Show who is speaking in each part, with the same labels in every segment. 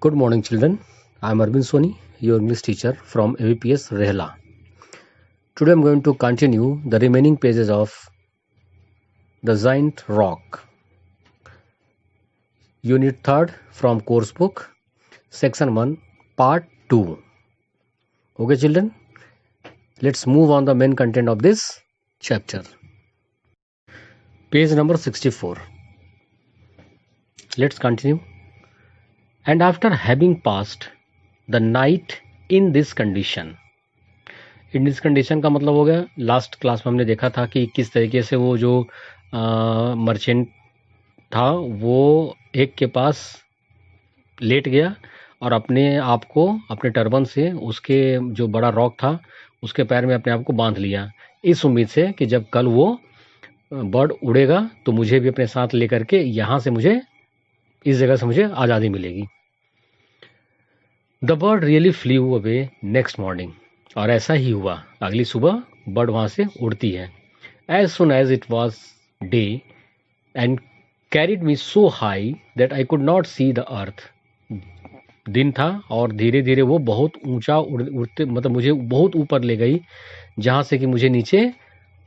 Speaker 1: Good morning, children. I am Arvind Soni, your English teacher from AVPS Rehla. Today I am going to continue the remaining pages of The Giant Rock. Unit 3rd from course book, Section 1, Part 2. Okay, children? Let's move on the main content of this chapter. Page number 64. Let's continue. And after having passed the night in this condition, in this condition का मतलब हो गया, last class में हमने देखा था कि किस तरीके से वो जो मर्चेंट था वो एक के पास लेट गया और अपने आप को अपने टर्बन से उसके जो बड़ा रॉक था उसके पैर में अपने आप को बांध लिया, इस उम्मीद से कि जब कल वो बर्ड उड़ेगा तो मुझे भी अपने साथ लेकर के यहाँ से मुझे इस जगह से मुझे आज़ादी मिलेगी. The bird really flew away next morning, और ऐसा ही हुआ, अगली सुबह बर्ड वहाँ से उड़ती है. As soon as it was day and carried me so high that I could not see the earth. दिन था और धीरे धीरे वो बहुत ऊंचा उड़ते मतलब मुझे बहुत ऊपर ले गई, जहाँ से कि मुझे नीचे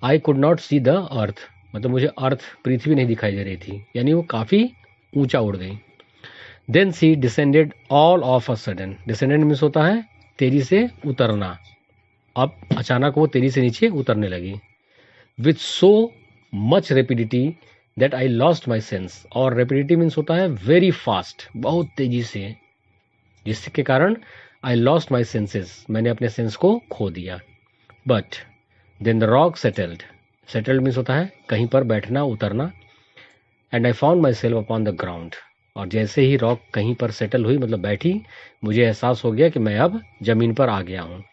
Speaker 1: आई कुड नॉट सी द अर्थ मतलब मुझे अर्थ पृथ्वी नहीं दिखाई दे रही थी, यानी वो काफ़ी ऊंचा उड़ गई. Then she descended all of a sudden. Descended means होता है तेजी से उतरना. अब अचानक वो तेजी से नीचे उतरने लगी. With so much rapidity that I lost my sense. और रेपिडिटी मीन्स होता है वेरी फास्ट, बहुत तेजी से, जिसके कारण आई लॉस्ट माई सेंसेस, मैंने अपने सेंस को खो दिया. But then the rock settled. Settled means होता है कहीं पर बैठना, उतरना. And I found myself upon the ground. और जैसे ही रॉक कहीं पर सेटल हुई मतलब बैठी, मुझे एहसास हो गया कि मैं अब जमीन पर आ गया हूँ.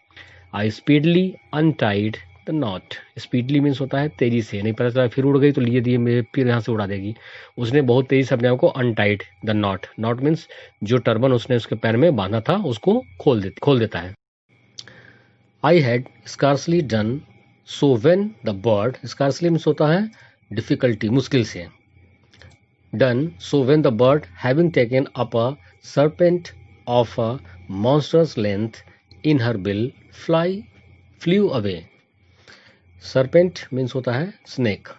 Speaker 1: I speedily untied the knot. Speedily means होता है तेजी से, नहीं पता चला फिर उड़ गई तो लिए दिए मेरे फिर यहाँ से उड़ा देगी. उसने बहुत तेजी से अपने आप को untied the not. Not means जो टर्बन उसने उसके पैर में बांधा था उसको खोल देता है. आई had scarcely done so when the bird. Scarcely means होता है डिफिकल्टी, मुश्किल से. Done so when the bird, having taken up a serpent of a monstrous length in her bill, flew away. Serpent means होता है snake.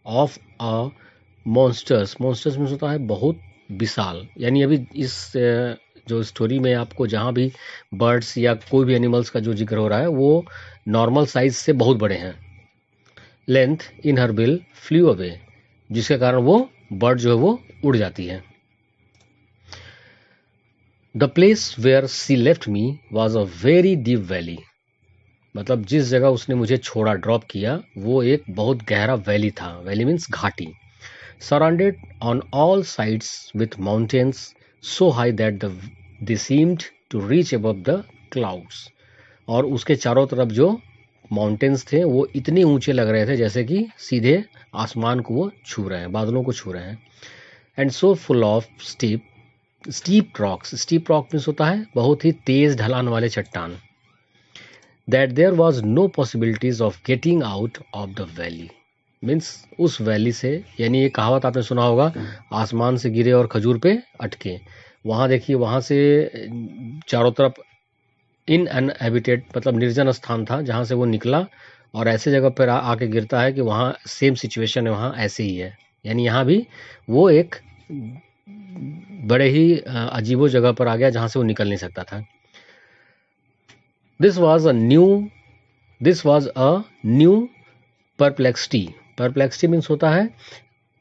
Speaker 1: Of a monsters means होता है बहुत विशाल. यानी अभी इस जो स्टोरी में आपको जहाँ भी बर्ड्स या कोई भी एनिमल्स का जो जिक्र हो रहा है वो नॉर्मल साइज से बहुत बड़े हैं. Length in her bill flu away, जिसके कारण वो बर्ड जो है वो उड़ जाती है. The place where she left me was a very deep valley. मतलब जिस जगह उसने मुझे छोड़ा, ड्रॉप किया, वो एक बहुत गहरा वैली था. वैली मीन्स घाटी. Surrounded on all sides with mountains so high that they seemed to reach above the clouds. और उसके चारों तरफ जो माउंटेन्स थे वो इतने ऊंचे लग रहे थे जैसे कि सीधे आसमान को वो छू रहे हैं, बादलों को छू रहे हैं. And so full of steep rocks. Steep rock means होता है बहुत ही तेज ढलान वाले चट्टान. That there was no possibilities of getting out of the valley. Means उस वैली से, यानी ये कहावत आपने सुना होगा, आसमान से गिरे और खजूर पे अटके. वहाँ देखिए, वहाँ से चारों तरफ इन अनहैबिटेड मतलब निर्जन स्थान था जहाँ से वो निकला और ऐसे जगह पर आके गिरता है कि वहाँ सेम सिचुएशन है, वहाँ ऐसे ही है. यानी यहाँ भी वो एक बड़े ही अजीबो जगह पर आ गया जहाँ से वो निकल नहीं सकता था. This was a new perplexity. Perplexity means होता है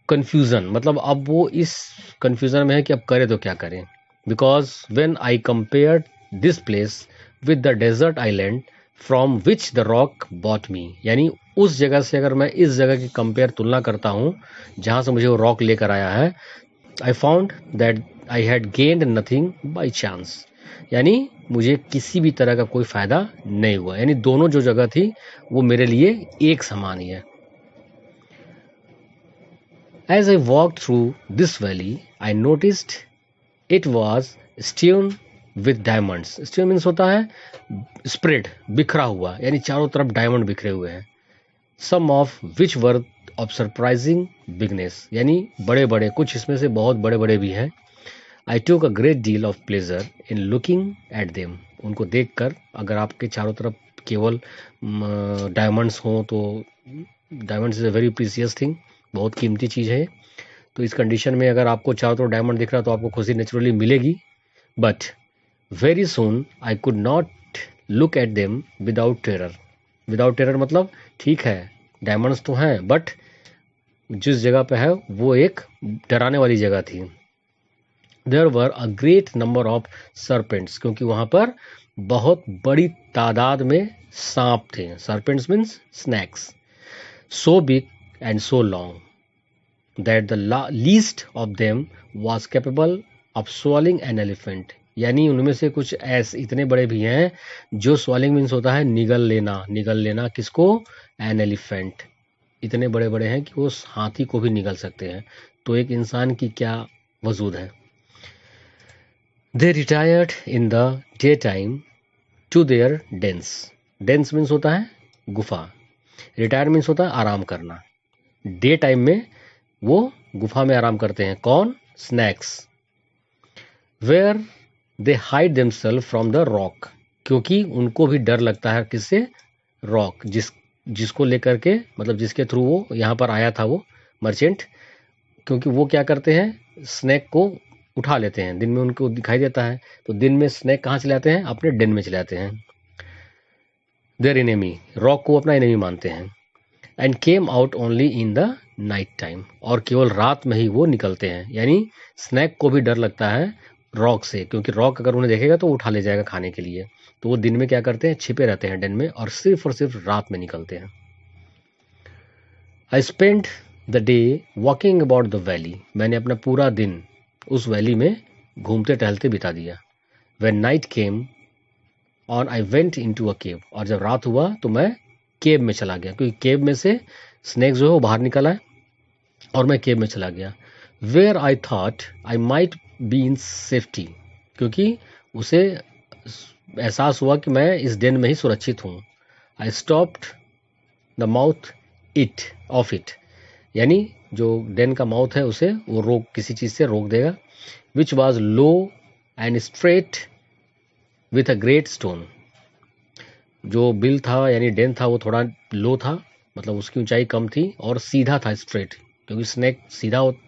Speaker 1: कंफ्यूजन. मतलब अब वो इस कंफ्यूजन में है कि अब करे तो क्या करें. Because when I compared this place with the desert island from which the rock bought me. यानी उस जगह से अगर मैं इस जगह की कंपेयर, तुलना करता हूँ जहाँ से मुझे वो रॉक लेकर आया है, I found that I had gained nothing by chance. यानी मुझे किसी भी तरह का कोई फ़ायदा नहीं हुआ. यानी दोनों जो जगह थी वो मेरे लिए एक समान ही है. As I walk through this valley I noticed it was strewn with diamonds. Strewn means होता है स्प्रेड, बिखरा हुआ, यानी चारों तरफ डायमंड बिखरे हुए हैं. Some of which were of surprising bigness. यानी बड़े बड़े, कुछ इसमें से बहुत बड़े बड़े भी हैं. आई टूक a great deal of pleasure in looking at them. उनको देखकर, अगर आपके चारों तरफ केवल डायमंड्स हों तो diamonds is a very precious thing, बहुत कीमती चीज़ है। तो इस कंडीशन में अगर आपको चारों तरफ डायमंड दिख रहा तो आपको खुशी नेचुरली मिलेगी। But very soon I could not look at them without terror. Without terror मतलब ठीक है डायमंड्स तो हैं, बट जिस जगह पे है वो एक डराने वाली जगह थी। There were a great number of serpents, क्योंकि वहां पर बहुत बड़ी तादाद में सांप थे। Serpents means snakes. So big and so long that the least of them was capable of swallowing an elephant. यानी उनमें से कुछ ऐसे इतने बड़े भी हैं जो swallowing मीन्स होता है निगल लेना। निगल लेना किसको? An elephant. इतने बड़े बड़े हैं कि वो हाथी को भी निगल सकते हैं। तो एक इंसान की क्या वजूद है। They retired in the day time to their dens. Dens means होता है गुफा, रिटायर मीन्स होता है आराम करना। डे टाइम में वो गुफा में आराम करते हैं। कौन? Snakes. Where they hide themselves from the rock, क्योंकि उनको भी डर लगता है किससे? रॉक, जिसको लेकर के, मतलब जिसके थ्रू वो यहाँ पर आया था वो मर्चेंट। क्योंकि वो क्या करते हैं? स्नैक को उठा लेते हैं, दिन में उनको दिखाई देता है तो दिन में स्नैक कहाँ चले आते हैं? अपने डेन में चले आते हैं। देयर एनिमी, रॉक को अपना एनिमी मानते हैं। And came out only in the night time, और केवल रात में ही वो निकलते हैं। यानी स्नैक को भी डर लगता है रॉक से, क्योंकि रॉक अगर उन्हें देखेगा तो वो उठा ले जाएगा खाने के लिए। तो वो दिन में क्या करते हैं? छिपे रहते हैं डेन में, और सिर्फ रात में निकलते हैं। I spend the day walking about the valley. मैंने अपना पूरा दिन उस वैली में घूमते टहलते बिता दिया। When night came on I went into a cave, और जब रात हुआ तो मैं केव में चला गया, क्योंकि केव में से स्नेक जो है वो बाहर निकल आए और मैं केव में चला गया। Where I thought I might be in safety, क्योंकि उसे एहसास हुआ कि मैं इस डेन में ही सुरक्षित हूँ। I stopped the mouth it of it, यानी जो डेन का माउथ है उसे वो रोक, किसी चीज़ से रोक देगा। Which was low and straight with a great stone. जो बिल था यानी डेन था वो थोड़ा लो था, मतलब उसकी ऊंचाई कम थी, और सीधा था स्ट्रेट, क्योंकि स्नेक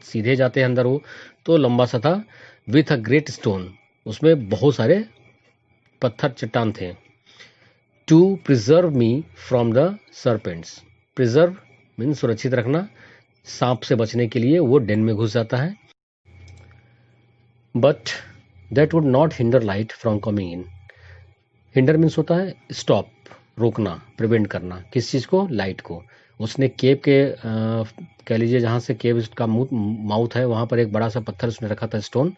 Speaker 1: सीधे जाते हैं अंदर वो, तो लंबा सा था। विथ अ ग्रेट स्टोन, उसमें बहुत सारे पत्थर चट्टान थे। To preserve me from the serpents. Preserve mean सुरक्षित रखना, सांप से बचने के लिए वो डेन में घुस जाता है। But that would not hinder light from coming in. Hinder means होता है स्टॉप, रोकना, प्रिवेंट करना। किस चीज़ को? लाइट को। उसने केव के कह लीजिए जहाँ से केव का माउथ है वहाँ पर एक बड़ा सा पत्थर उसने रखा था, स्टोन,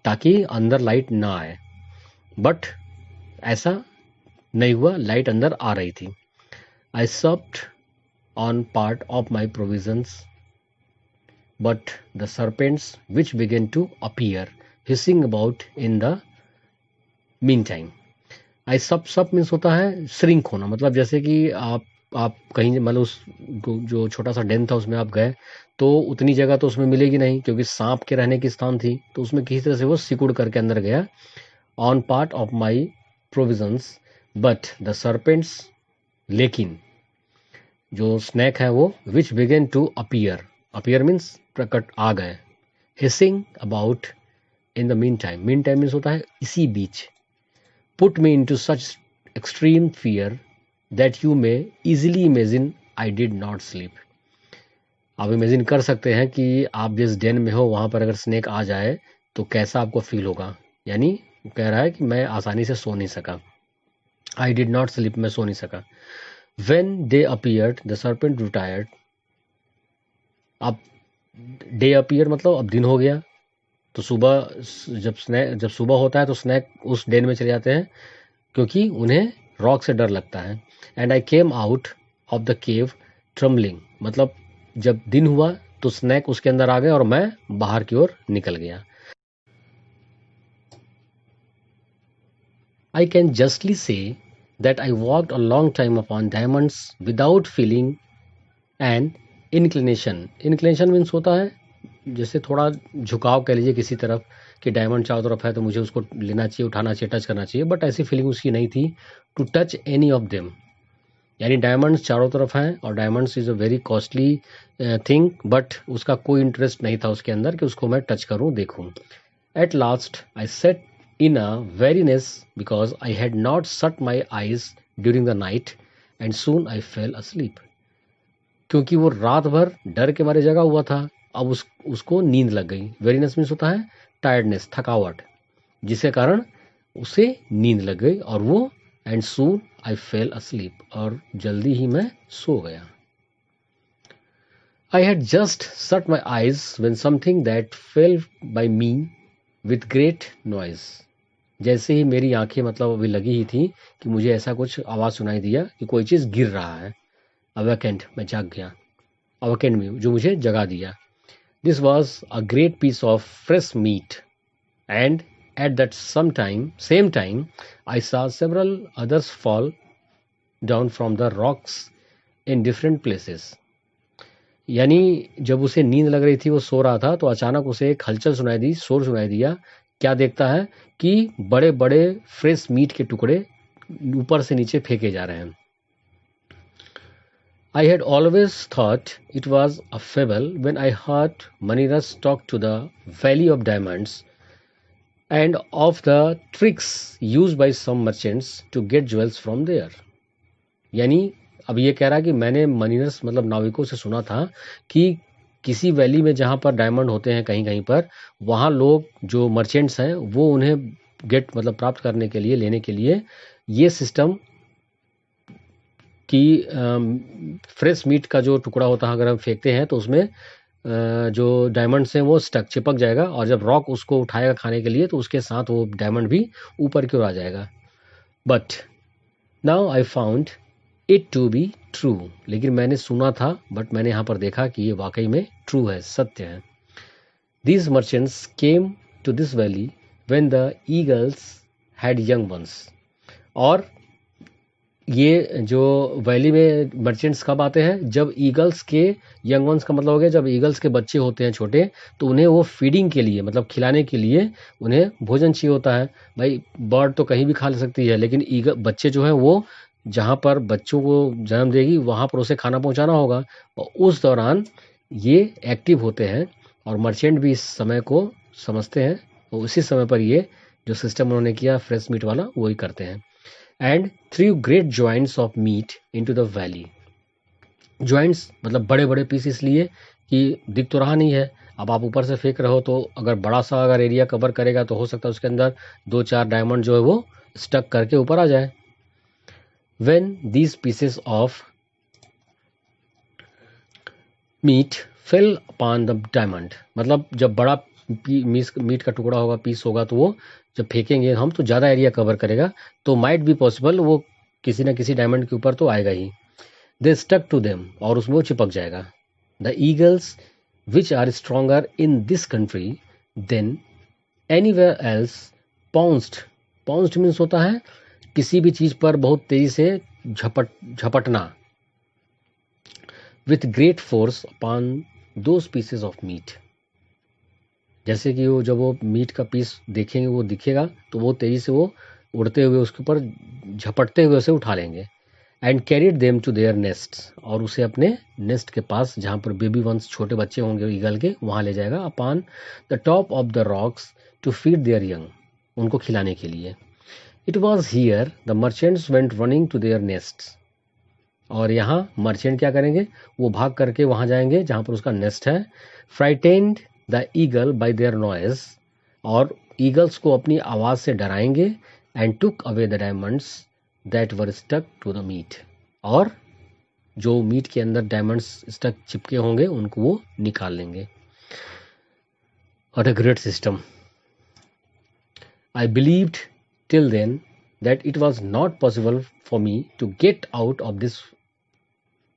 Speaker 1: ताकि अंदर लाइट ना आए। बट ऐसा नहीं हुआ, लाइट अंदर आ रही थी। I supped on part of my provisions but the serpents which began to appear hissing about in the mean time. I sup means होता है श्रिंक होना, मतलब जैसे कि आप कहीं, मतलब उस जो छोटा सा डेन था उसमें आप गए तो उतनी जगह तो उसमें मिलेगी नहीं, क्योंकि सांप के रहने की स्थान थी, तो उसमें किसी तरह से वो सिकुड़ करके अंदर गया। On part of my provisions but the serpents, लेकिन जो स्नैक है वो which began to appear, appear means प्रकट, आ गए। Hissing about in the mean time means होता है इसी बीच। Put me into such extreme fear that you may easily imagine I did not sleep. आप इमेजिन कर सकते हैं कि आप जिस डेन में हो वहाँ पर अगर स्नेक आ जाए तो कैसा आपको फील होगा। यानी कह रहा है कि मैं आसानी से सो नहीं सका। I did not sleep, मैं सो नहीं सका। When day appeared, the serpent retired. अब डे अपीयर मतलब अब दिन हो गया, तो सुबह जब सुबह होता है तो स्नैक उस डेन में चले जाते हैं, क्योंकि उन्हें रॉक से डर लगता है। And I came out of the cave trembling, मतलब जब दिन हुआ तो स्नैक उसके अंदर आ गए और मैं बाहर की ओर निकल गया। I can justly say that I walked a long time upon diamonds without feeling and inclination. Inclination means होता है जैसे थोड़ा झुकाव कह लीजिए किसी तरफ, कि डायमंड चारों तरफ है तो मुझे उसको लेना चाहिए, उठाना चाहिए, टच करना चाहिए, बट ऐसी फीलिंग उसकी नहीं थी to touch any of them. यानी डायमंड्स चारों तरफ हैं और diamonds is a very costly thing, but उसका कोई इंटरेस्ट नहीं था उसके अंदर कि उसको मैं टच करूं, देखूं। At last I set in a weariness because I had not shut my eyes during the night and soon I fell asleep. क्योंकि वो रात भर डर के मारे जगा हुआ था, अब उसको नींद लग गई। वेरीनेस मीन्स होता है टायर्डनेस, थकावट, जिसके कारण उसे नींद लग गई और वो and soon I fell asleep, और जल्दी ही मैं सो गया। I had just shut my eyes when something that fell by me with great noise. जैसे ही मेरी आंखें मतलब अभी लगी ही थी कि मुझे ऐसा कुछ आवाज सुनाई दिया कि कोई चीज गिर रहा है। अवेकेंड, मैं जाग गया। अवेकेंड में जो मुझे जगा दिया। This was a great piece of fresh meat and at that same time I saw several others fall down from the rocks in different places। यानी जब उसे नींद लग रही थी, वो सो रहा था, तो अचानक उसे एक हलचल सुनाई दी, शोर सुनाई दिया। क्या देखता है कि बड़े बड़े फ्रेश मीट के टुकड़े ऊपर से नीचे फेंके जा रहे हैं। I had always thought it was a fable when I heard Maniras talk to the Valley of Diamonds and of the tricks used by some merchants to get jewels from there। यानी अब ये कह रहा है कि मैंने मनीनर्स मतलब नाविकों से सुना था कि किसी वैली में जहाँ पर डायमंड होते हैं कहीं कहीं पर, वहाँ लोग जो मर्चेंट्स हैं वो उन्हें गेट मतलब प्राप्त करने के लिए, लेने के लिए ये सिस्टम कि फ्रेश मीट का जो टुकड़ा होता है अगर हम फेंकते हैं तो उसमें जो डायमंड्स हैं वो स्टक चिपक जाएगा, और जब रॉक उसको उठाएगा खाने के लिए तो उसके साथ वो डायमंड भी ऊपर की ओर आ जाएगा। But now I found it to be true. लेकिन मैंने सुना था, बट मैंने यहाँ पर देखा कि ये वाकई में ट्रू है, सत्य है। These merchants came to this valley when the eagles had young ones. और ये जो वैली में मर्चेंट्स कब आते हैं? जब ईगल्स के यंग वंस का मतलब हो गया जब ईगल्स के बच्चे होते हैं छोटे, तो उन्हें वो फीडिंग के लिए मतलब खिलाने के लिए उन्हें भोजन चाहिए होता है। भाई बर्ड तो कहीं भी खा ले सकती है, लेकिन ईगल बच्चे जो है वो जहाँ पर बच्चों को जन्म देगी वहाँ पर उसे खाना पहुँचाना होगा, और उस दौरान ये एक्टिव होते हैं और मर्चेंट भी इस समय को समझते हैं, और उसी समय पर ये जो सिस्टम उन्होंने किया फ्रेश मीट वाला वही करते हैं। And through great joints of meat into the valley. Joints मतलब बड़े बड़े पीस इसलिए कि दिख तो रहा नहीं है, अब आप ऊपर से फेंक रहे हो तो अगर बड़ा सा अगर एरिया कवर करेगा तो हो सकता है उसके अंदर 2-4 डायमंड जो है वो स्टक करके ऊपर आ जाए। When these pieces of meet fail upon the diamond, मतलब जब बड़ा मीट का टुकड़ा होगा, पीस होगा, तो वो जब फेंकेंगे हम तो ज़्यादा एरिया कवर करेगा, तो माइट बी पॉसिबल वो किसी ना किसी डायमंड के ऊपर तो आएगा ही। दे स्टक टू देम, और उसमें वो चिपक जाएगा। The eagles which are stronger in this country than anywhere else pounced. Pounced means होता है किसी भी चीज़ पर बहुत तेजी से झपटना। With great force upon those pieces of meat. जैसे कि वो जब वो मीट का पीस देखेंगे वो दिखेगा तो वो तेजी से वो उड़ते हुए उसके ऊपर झपटते हुए उसे उठा लेंगे। And carried them to their nest, और उसे अपने नेस्ट के पास जहाँ पर बेबी वंस छोटे बच्चे होंगे ईगल के, वहाँ ले जाएगा। Upon the top of the rocks to feed their young, उनको खिलाने के लिए। It was here the merchants went running to their nest. और यहाँ मर्चेंट क्या करेंगे? वो भाग करके वहाँ जाएंगे जहाँ पर उसका नेस्ट है। Frightened the eagle by their noise, और ईगल्स को अपनी आवाज़ से डराएंगे। And took away the diamonds that were stuck to the meat, और जो मीट के अंदर डायमंड्स स्टक चिपके होंगे उनको वो निकाल लेंगे। What a great system. I believed till then that it was not possible for me to get out of this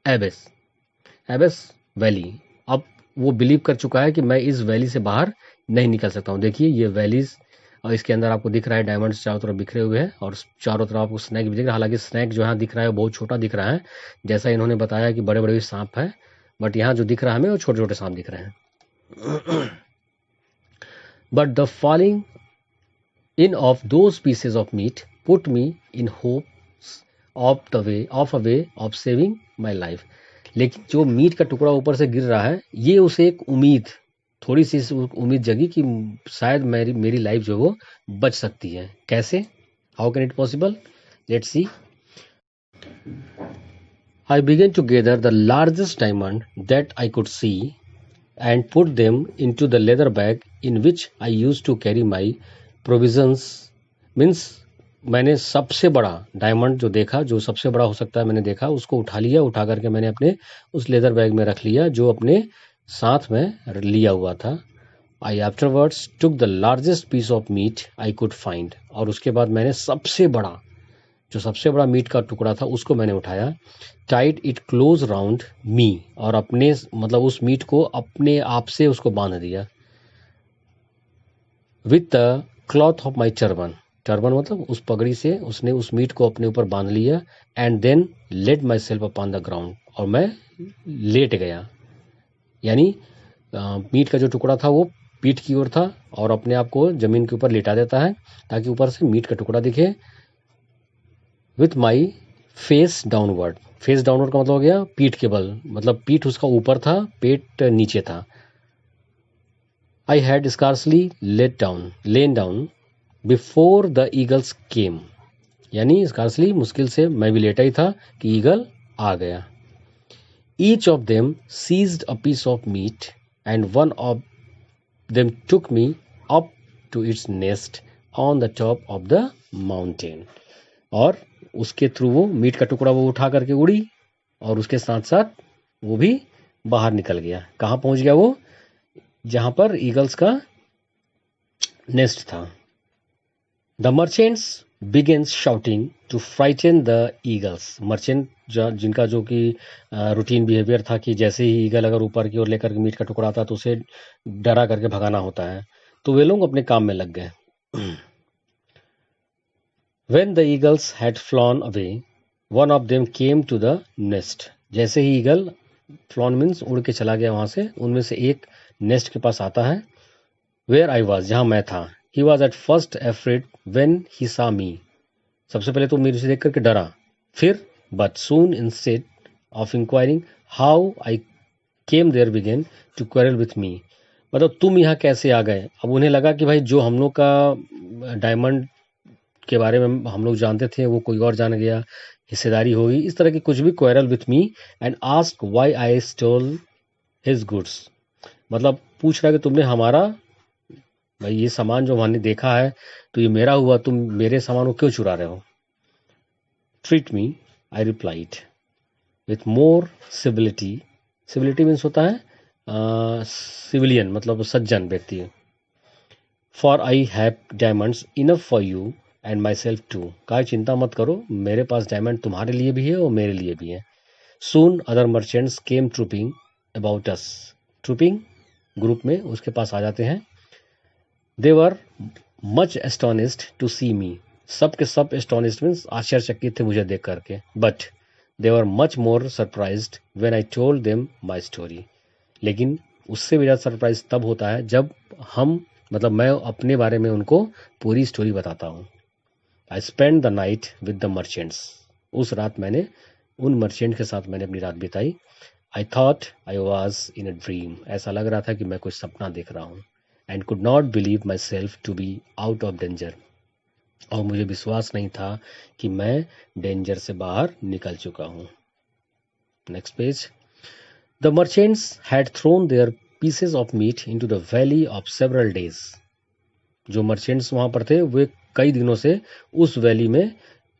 Speaker 1: Abyss valley. अब वो बिलीव कर चुका है कि मैं इस वैली से बाहर नहीं निकल सकता हूँ। देखिए ये वैलीज, और इसके अंदर आपको दिख रहा है डायमंड्स चारों तरफ बिखरे हुए हैं, और चारों तरफ आपको स्नैक भी दिख रहा है। हालांकि स्नैक जो यहाँ दिख रहा है बहुत छोटा दिख रहा है, जैसा इन्होंने बताया कि बड़े बड़े भी सांप है, बट यहाँ जो दिख रहा है हमें वो छोटे छोटे सांप दिख रहे हैं। but the falling in of those pieces of meat put me in hopes of a way of saving my life. लेकिन जो मीट का टुकड़ा ऊपर से गिर रहा है, ये उसे एक उम्मीद, थोड़ी सी उम्मीद जगी कि शायद मेरी लाइफ जो वो बच सकती है. कैसे? How can it possible? Let's see. I began to gather the largest diamond that I could see and put them into the leather bag in which I used to carry my provisions. Means मैंने सबसे बड़ा diamond जो देखा, जो सबसे बड़ा हो सकता है मैंने देखा, उसको उठा लिया. उठा करके मैंने अपने उस लेदर बैग में रख लिया जो अपने साथ में लिया हुआ था. I afterwards took the largest piece of meat I could find. और उसके बाद मैंने सबसे बड़ा मीट का टुकड़ा था उसको मैंने उठाया. टाइड इट क्लोज राउंड मी. और अपने मतलब उस मीट को अपने आप से उसको बांध दिया. With the cloth of my turban. Turban मतलब उस पगड़ी से उसने उस मीट को अपने ऊपर बांध लिया. And then let myself upon the ground. और मैं लेट गया. यानी मीट का जो टुकड़ा था वो पीठ की ओर था और अपने आप को जमीन के ऊपर लेटा देता है ताकि ऊपर से मीट का टुकड़ा दिखे. With my face downward. Face downward का मतलब हो गया पीठ के बल, मतलब पीठ उसका ऊपर था, पेट नीचे था. I had scarcely lain down before the eagles came. यानी स्कार्सली मुश्किल से मैं भी लेटा ही था कि ईगल आ गया. Each of them seized a piece of meat and one of them took me up to its nest on the top of the mountain. और उसके थ्रू वो मीट का टुकड़ा वो उठा करके उड़ी और उसके साथ साथ वो भी बाहर निकल गया. कहाँ पहुंच गया वो? जहां पर ईगल्स का नेस्ट था. The merchants began shouting to frighten the eagles. Merchant जिनका जो कि रूटीन बिहेवियर था कि जैसे ही ईगल अगर ऊपर की ओर लेकर के मीट का टुकड़ा आता तो उसे डरा करके भगाना होता है, तो वे लोग अपने काम में लग गए. When the eagles had flown away, one of them came to the nest. जैसे ही ईगल फ्लॉन मीन्स उड़ के चला गया वहां से, उनमें से एक नेस्ट के पास आता है. Where I was, जहां मैं था. He was at first afraid when he saw me. सबसे पहले तो मेरे से देख करके डरा. फिर but soon instead of inquiring how I came there began to quarrel with me. मतलब तुम यहाँ कैसे आ गए? अब उन्हें लगा कि भाई जो हम लोग का डायमंड के बारे में हम लोग जानते थे वो कोई और जान गया, हिस्सेदारी होगी, इस तरह की कुछ भी. Quarrel with me and ask why I stole his goods. मतलब पूछ रहा है कि तुमने हमारा, भाई ये सामान जो हमने देखा है तो ये मेरा हुआ, तुम मेरे सामान को क्यों चुरा रहे हो? Treat me, I replied with more civility. Civility means होता है सिविलियन, मतलब सज्जन व्यक्ति. For I have diamonds enough for you and myself too. कहा चिंता मत करो, मेरे पास डायमंड तुम्हारे लिए भी है और मेरे लिए भी है. Soon other merchants came trooping about us. Trooping group में उसके पास आ जाते हैं. They were much astonished to see me. सब के सब एस्टोनिस्ड मीन्स आश्चर्यचकित थे मुझे देख करके. But they were much more surprised when I told them my story. लेकिन उससे भी ज़्यादा सरप्राइज तब होता है जब मैं अपने बारे में उनको पूरी स्टोरी बताता हूँ. I spend the night with the merchants. उस रात मैंने उन मर्चेंट के साथ मैंने अपनी रात बिताई. आई thought I was in a dream. ऐसा लग रहा था कि मैं कुछ सपना देख रहा हूँ. And could not believe myself to be out of danger. और मुझे विश्वास नहीं था कि मैं डेंजर से बाहर निकल चुका हूँ. Next page. The merchants had thrown their pieces of meat into the valley of several days. जो मर्चेंट्स वहां पर थे वे कई दिनों से उस वैली में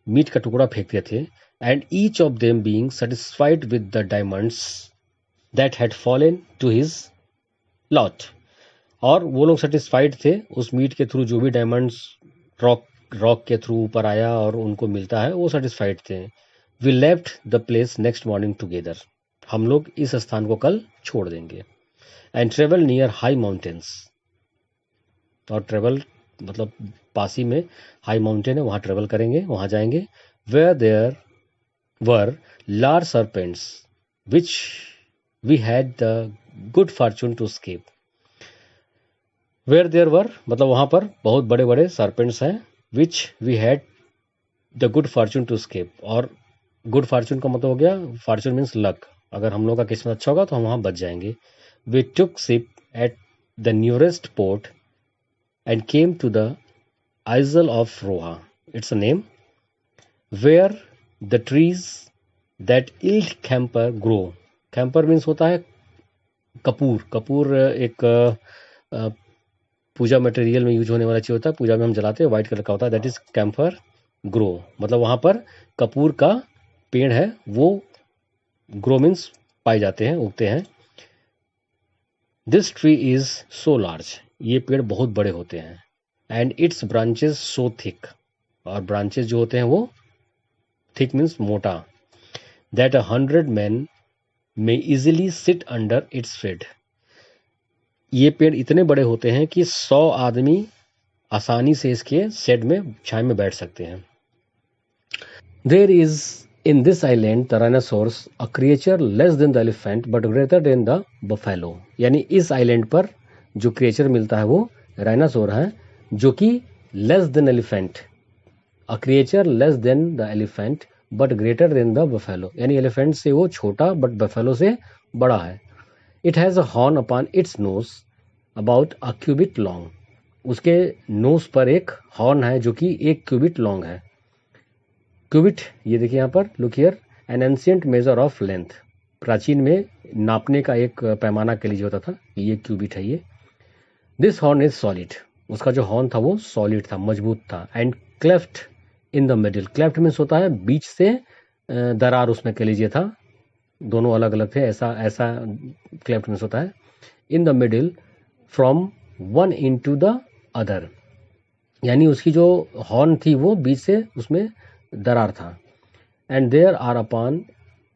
Speaker 1: मीट का टुकड़ा फेंकते थे. And each of them being satisfied with the diamonds that had fallen to his lot. और वो लोग सेटिस्फाइड थे उस मीट के थ्रू, जो भी डायमंड्स रॉक के थ्रू ऊपर आया और उनको मिलता है वो सेटिस्फाइड थे. We left the place next morning together. हम लोग इस स्थान को कल छोड़ देंगे. And travel near high mountains. और ट्रेवल मतलब पास ही में हाई माउंटेन है, वहां ट्रेवल करेंगे, वहां जाएंगे. Where there were large serpents which we had the good fortune to escape. Where there were मतलब वहां पर बहुत बड़े बड़े सर्पेंट्स हैं, which we had the good fortune to escape. और गुड फॉर्चून का मतलब हो गया, फॉर्चून मीन्स लक, अगर हम लोग का किस्मत अच्छा होगा तो हम वहां बच जाएंगे। We took ship at the nearest port and came to the isle of Roha, it's a name, where the trees that yield camphor grow. Camphor means होता है कपूर। कपूर एक पूजा मटेरियल में यूज होने वाला चीज होता है, पूजा में हम जलाते हैं, व्हाइट कलर का होता है, दैट इज कैम्फर ग्रो। मतलब वहां पर कपूर का पेड़ है, वो ग्रो मीन्स पाए जाते हैं, उगते हैं। This tree is so large, ये पेड़ बहुत बड़े होते हैं। And it's branches so thick, और ब्रांचेस जो होते हैं वो थिक मीन्स मोटा, that 100 men may easily sit under its shade। ये पेड़ इतने बड़े होते हैं कि 100 आदमी आसानी से इसके शेड में, छाया में बैठ सकते हैं। There is in this island tyrannosaurus, a creature less than the elephant but greater than the buffalo. यानी इस आइलैंड पर जो क्रिएचर मिलता है वो राइनासोर है, जो कि less than elephant, a creature less than the elephant but greater than the buffalo, यानी एलिफेंट से वो छोटा बट बफेलो से बड़ा है। It has a horn upon its nose about a cubit long, उसके नोज पर एक हॉर्न है जो कि 1 क्यूबिट लॉन्ग है। क्यूबिट, ये देखिए यहाँ पर, look here, N ancient measure of length, प्राचीन में नापने का एक पैमाना के लिए होता था, ये क्यूबिट है ये। दिस हॉर्न इज सॉलिड, उसका जो हॉर्न था वो सॉलिड था, मजबूत था। And cleft in the middle, cleft means होता है बीच से दरार उसमें कह लीजिए था, दोनों अलग अलग थे, ऐसा ऐसा क्लेफ्ट मीन्स होता है। In the middle from one into the other, यानी उसकी जो हॉर्न थी वो बीच से उसमें दरार था। And there are upon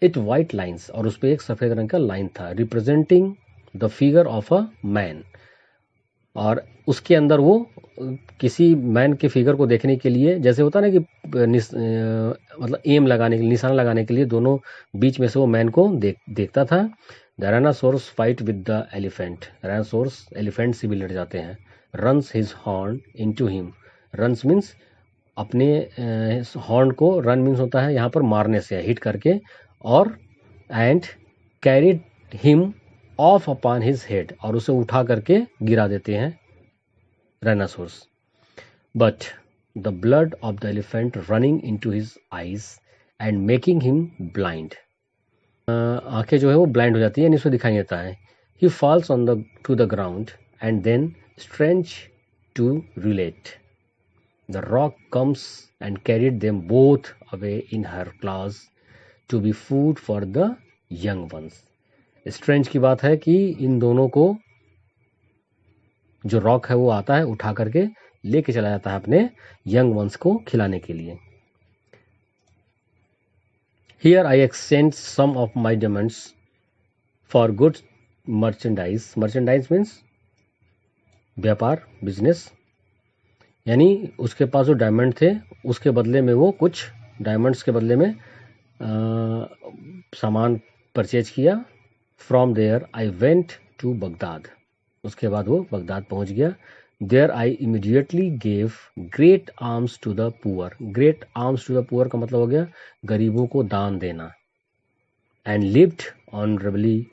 Speaker 1: it white lines, और उस पर एक सफ़ेद रंग का लाइन था, representing the figure of a man. और उसके अंदर वो किसी मैन के फिगर को देखने के लिए, जैसे होता है ना कि मतलब एम लगाने के लिए, निशाना लगाने के लिए, दोनों बीच में से वो मैन को देखता था। The rhinoceros fight with the elephant, rhinoceros elephant से भी लड़ जाते हैं। Runs his horn into him, runs means अपने हॉर्न को, रन मीन्स होता है यहाँ पर मारने से, हिट करके, और and carried him of upon his head, और उसे उठा करके गिरा देते हैं rhinoceros. But the blood of the elephant running into his eyes and making him blind, आंखें जो है वो ब्लाइंड हो जाती है, यानी उसको दिखाई देता है। He falls on the to the ground and then stretch to relate, the rock comes and carried them both away in her claws to be food for the young ones। Strange की बात है कि इन दोनों को जो rock है वो आता है, उठा करके लेके चला जाता है अपने यंग वंस को खिलाने के लिए। Here I exchange some of my diamonds for good merchandise, merchandise means व्यापार, बिजनेस, यानी उसके पास जो डायमंड थे उसके बदले में वो कुछ डायमंड्स के बदले में सामान परचेज किया। From there I went to Baghdad, उसके बाद वो बगदाद पहुंच गया। There I immediately gave great arms to the poor, great arms to the poor का मतलब हो गया गरीबों को दान देना। And lived honourably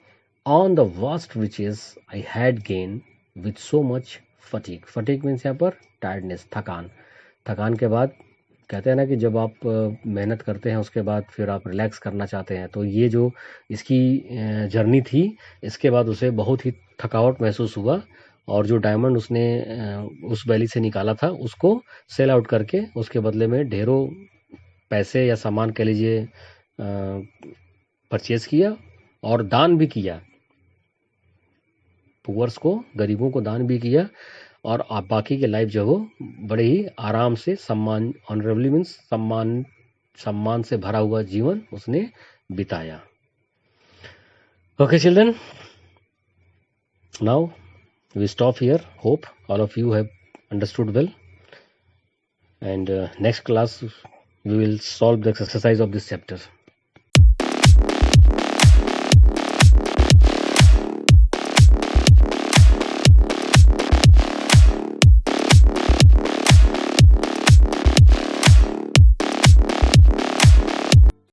Speaker 1: on the vast riches I had gain with so much fatigue, fatigue means यहाँ पर टायर्डनेस, थकान, थकान के बाद कहते हैं ना कि जब आप मेहनत करते हैं उसके बाद फिर आप रिलैक्स करना चाहते हैं, तो ये जो इसकी जर्नी थी, इसके बाद उसे बहुत ही थकावट महसूस हुआ, और जो डायमंड उसने उस वैली से निकाला था उसको सेल आउट करके उसके बदले में ढेरों पैसे या सामान कह लीजिए परचेज किया, और दान भी किया, पुअर्स को, गरीबों को दान भी किया, और आप बाकी के लाइफ जो वो बड़े ही आराम से, सम्मान, ऑनरेबली मीन्स सम्मान, सम्मान से भरा हुआ जीवन उसने बिताया। Okay children, now we stop here, hope all of you have understood well, and next class we will solve the exercise of this chapter.